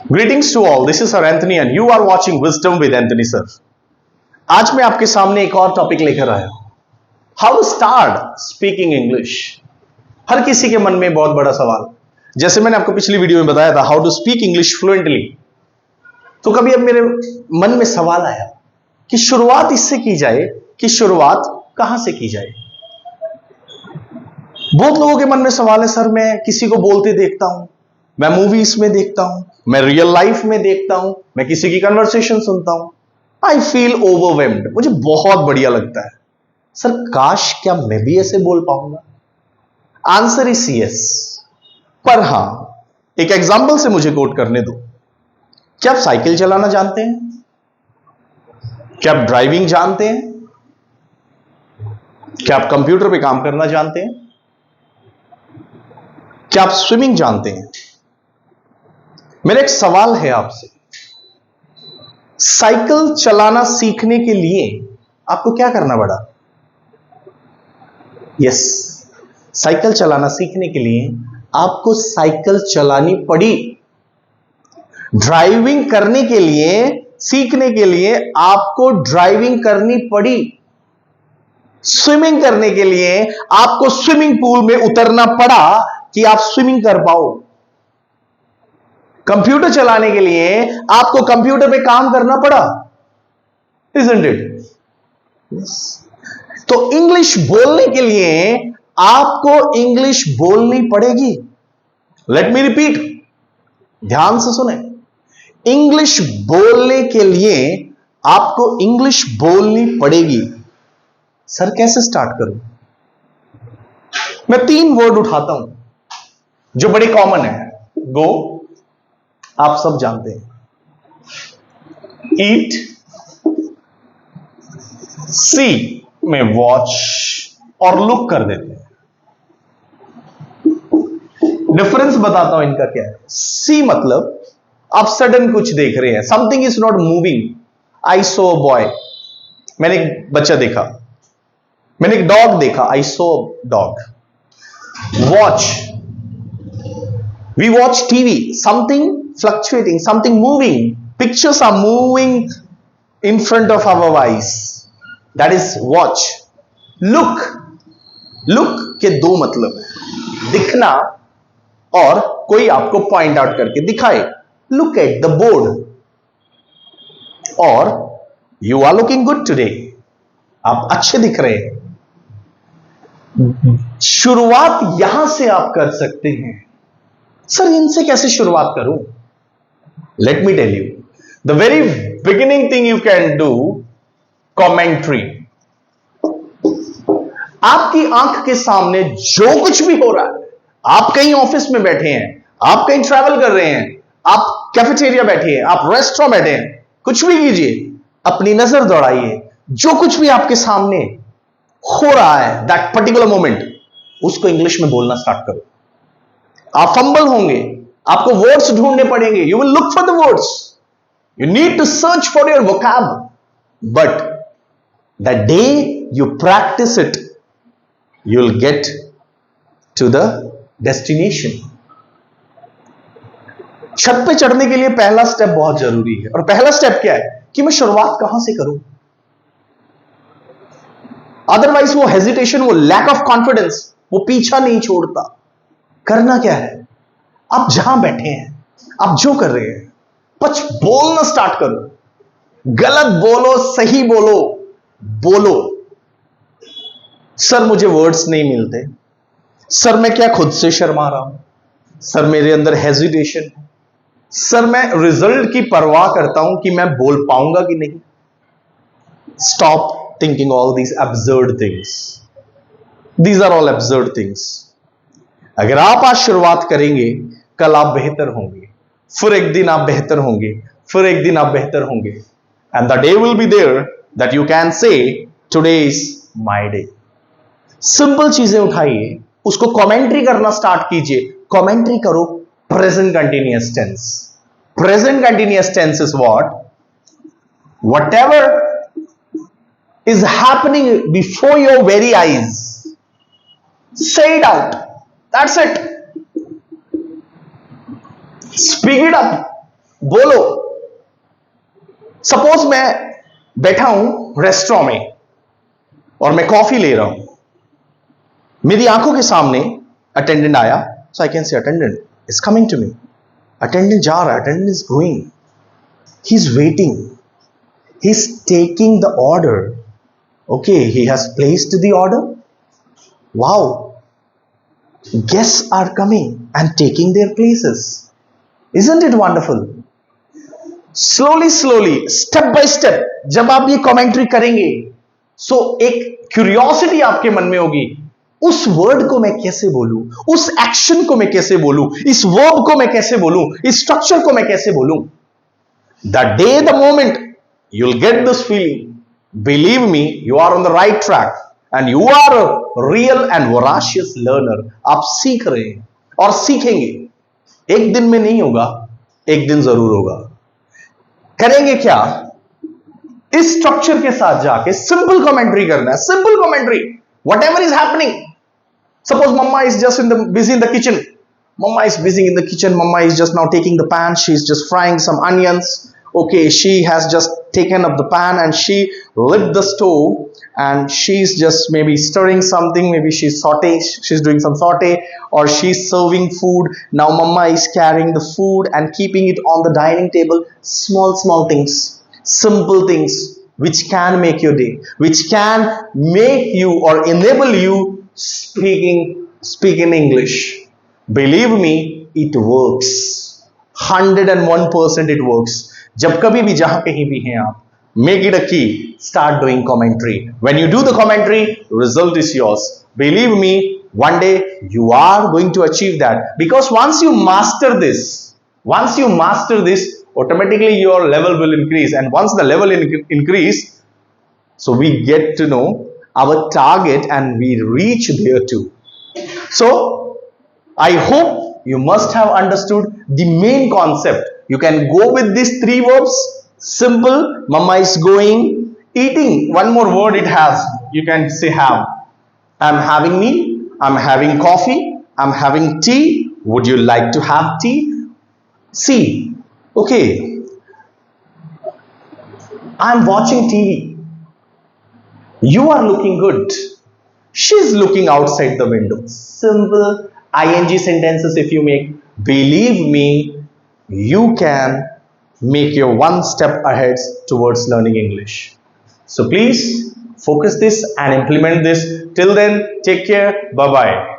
Greetings to all. This is Sir Anthony and you are watching Wisdom with Anthony Sir. आज मैं आपके सामने एक और टॉपिक लेकर आया हूं, how to start speaking English. हर किसी के मन में बहुत बड़ा सवाल, जैसे मैंने आपको पिछली वीडियो में बताया था how to speak English fluently. तो कभी अब मेरे मन में सवाल आया कि शुरुआत इससे की जाए कि शुरुआत कहां से की जाए। बहुत लोगों के मन में सवाल है, सर मैं किसी को बोलते देखता हूं, मैं मूवीज में देखता हूं, मैं रियल लाइफ में देखता हूं, मैं किसी की कन्वर्सेशन सुनता हूं, आई फील ओवरवेल्म्ड, मुझे बहुत बढ़िया लगता है। सर काश क्या मैं भी ऐसे बोल पाऊंगा? आंसर इज यस, पर हां एक एग्जाम्पल से मुझे कोट करने दो। क्या आप साइकिल चलाना जानते हैं? क्या आप ड्राइविंग जानते हैं? क्या आप कंप्यूटर पे काम करना जानते हैं? क्या आप स्विमिंग जानते हैं? मेरा एक सवाल है आपसे, साइकिल चलाना सीखने के लिए आपको क्या करना पड़ा? यस, साइकिल चलाना सीखने के लिए आपको साइकिल चलानी पड़ी। ड्राइविंग करने के लिए, सीखने के लिए आपको ड्राइविंग करनी पड़ी। स्विमिंग करने के लिए आपको स्विमिंग पूल में उतरना पड़ा कि आप स्विमिंग कर पाओ। कंप्यूटर चलाने के लिए आपको कंप्यूटर पे काम करना पड़ा, isn't it? Yes. तो इंग्लिश बोलने के लिए आपको इंग्लिश बोलनी पड़ेगी। लेट मी रिपीट, ध्यान से सुने, इंग्लिश बोलने के लिए आपको इंग्लिश बोलनी पड़ेगी। सर कैसे स्टार्ट करूं? मैं 3 वर्ड उठाता हूं जो बड़े कॉमन है। गो, आप सब जानते हैं। ईट, सी में वॉच और लुक कर देते हैं। डिफरेंस बताता हूं इनका क्या है। सी मतलब आप सडन कुछ देख रहे हैं, something is not moving. I saw a boy, मैंने एक बच्चा देखा। मैंने एक डॉग देखा, I saw dog. Watch, we watch TV, something fluctuating, something moving, pictures are moving in front of our eyes, that is watch. Look, look के 2 मतलब है, दिखना और कोई आपको पॉइंट आउट करके दिखाए। Look at the board, और you are looking good today, आप अच्छे दिख रहे हैं। शुरुआत यहां से आप कर सकते हैं। सर इनसे कैसे शुरुआत करूं? Let me tell you, the very beginning thing you can do, commentary. आपकी आंख के सामने जो कुछ भी हो रहा है, आप कहीं ऑफिस में बैठे हैं, आप कहीं ट्रैवल कर रहे हैं, आप कैफेटेरिया बैठे हैं, आप रेस्टोरेंट बैठे हैं, कुछ भी कीजिए, अपनी नजर दौड़ाइए, जो कुछ भी आपके सामने हो रहा है दैट पर्टिकुलर मोमेंट, उसको इंग्लिश में बोलना स्टार्ट करो। आप फंबल होंगे, आपको वर्ड्स ढूंढने पड़ेंगे, you will look for the words, you need to search for your vocab, but the day you practise it you will get to the destination. छत पे चढ़ने के लिए पहला स्टेप बहुत जरूरी है, और पहला स्टेप क्या है कि मैं शुरुआत कहां से करूं। अदरवाइज वो हेजिटेशन, वो लैक ऑफ कॉन्फिडेंस, वो पीछा नहीं छोड़ता। करना क्या है, आप जहां बैठे हैं, आप जो कर रहे हैं, बस बोलना स्टार्ट करो। गलत बोलो, सही बोलो, बोलो। सर मुझे वर्ड्स नहीं मिलते, सर मैं क्या खुद से शर्मा रहा हूं, सर मेरे अंदर हेजिटेशन है, सर मैं रिजल्ट की परवाह करता हूं कि मैं बोल पाऊंगा कि नहीं। Stop thinking all these absurd things, these are all absurd things. अगर आप आज शुरुआत करेंगे, कल आप बेहतर होंगे, फिर एक दिन आप बेहतर होंगे, फिर एक दिन आप बेहतर होंगे, and the day will be there that you can say today is my day. Simple चीजें उठाइए, उसको कमेंट्री करना स्टार्ट कीजिए। कमेंट्री करो present continuous tense. Present continuous tense is whatever is happening before your very eyes, say it out, that's it. Speak it up. बोलो। Suppose मैं बैठा हूं रेस्टोरेंट में और मैं कॉफी ले रहा हूं, मेरी आंखों के सामने अटेंडेंट आया, so I can say attendant is coming to me. Attendant जा रहा है, attendant is going, he is waiting, he is taking the order. Okay, he has placed the order. Wow, guests are coming and taking their places. Isn't it wonderful? Slowly slowly, step by step, जब आप ये commentary करेंगे, सो एक curiosity आपके मन में होगी, उस वर्ड को मैं कैसे बोलूं, उस एक्शन को मैं कैसे बोलूं, इस वर्ब को मैं कैसे बोलूं, इस स्ट्रक्चर को मैं कैसे बोलूं। The day, the moment you'll get this feeling, believe me, you are on the right track. And you are a real and voracious learner. आप सीख रहे हैं और सीखेंगे। एक दिन में नहीं होगा, एक दिन जरूर होगा। करेंगे क्या? इस स्ट्रक्चर के साथ जाके सिंपल कमेंट्री करना है। Simple commentary, whatever is happening. Suppose mamma is just busy in the kitchen. Mama is busy in the kitchen. Mama is just now taking the pan. She is just frying some onions. Okay, she has just taken up the pan and she lit the stove and she's just maybe stirring something. Maybe she's doing some saute, or she's serving food. Now mama is carrying the food and keeping it on the dining table. Small things, simple things which can make your day, which can make you or enable you speak in English. Believe me, it works. 101% it works. जब कभी भी जहां कहीं भी हैं आप, make it a key. Start doing commentary. When you do the commentary, result is yours. Believe me, one day you are going to achieve that. Because once you master this, automatically your level will increase. And once the level increase, so we get to know our target and we reach there too. So I hope you must have understood the main concept. You can go with these three verbs. Simple, mama is going, eating, one more word it has, you can say have. I'm having meal, I'm having coffee, I'm having tea, would you like to have tea? See, okay, I'm watching TV, you are looking good, she's looking outside the window. Simple ing sentences if you make, believe me, you can make your one step ahead towards learning English. So please focus this and implement this. Till then, take care. Bye bye.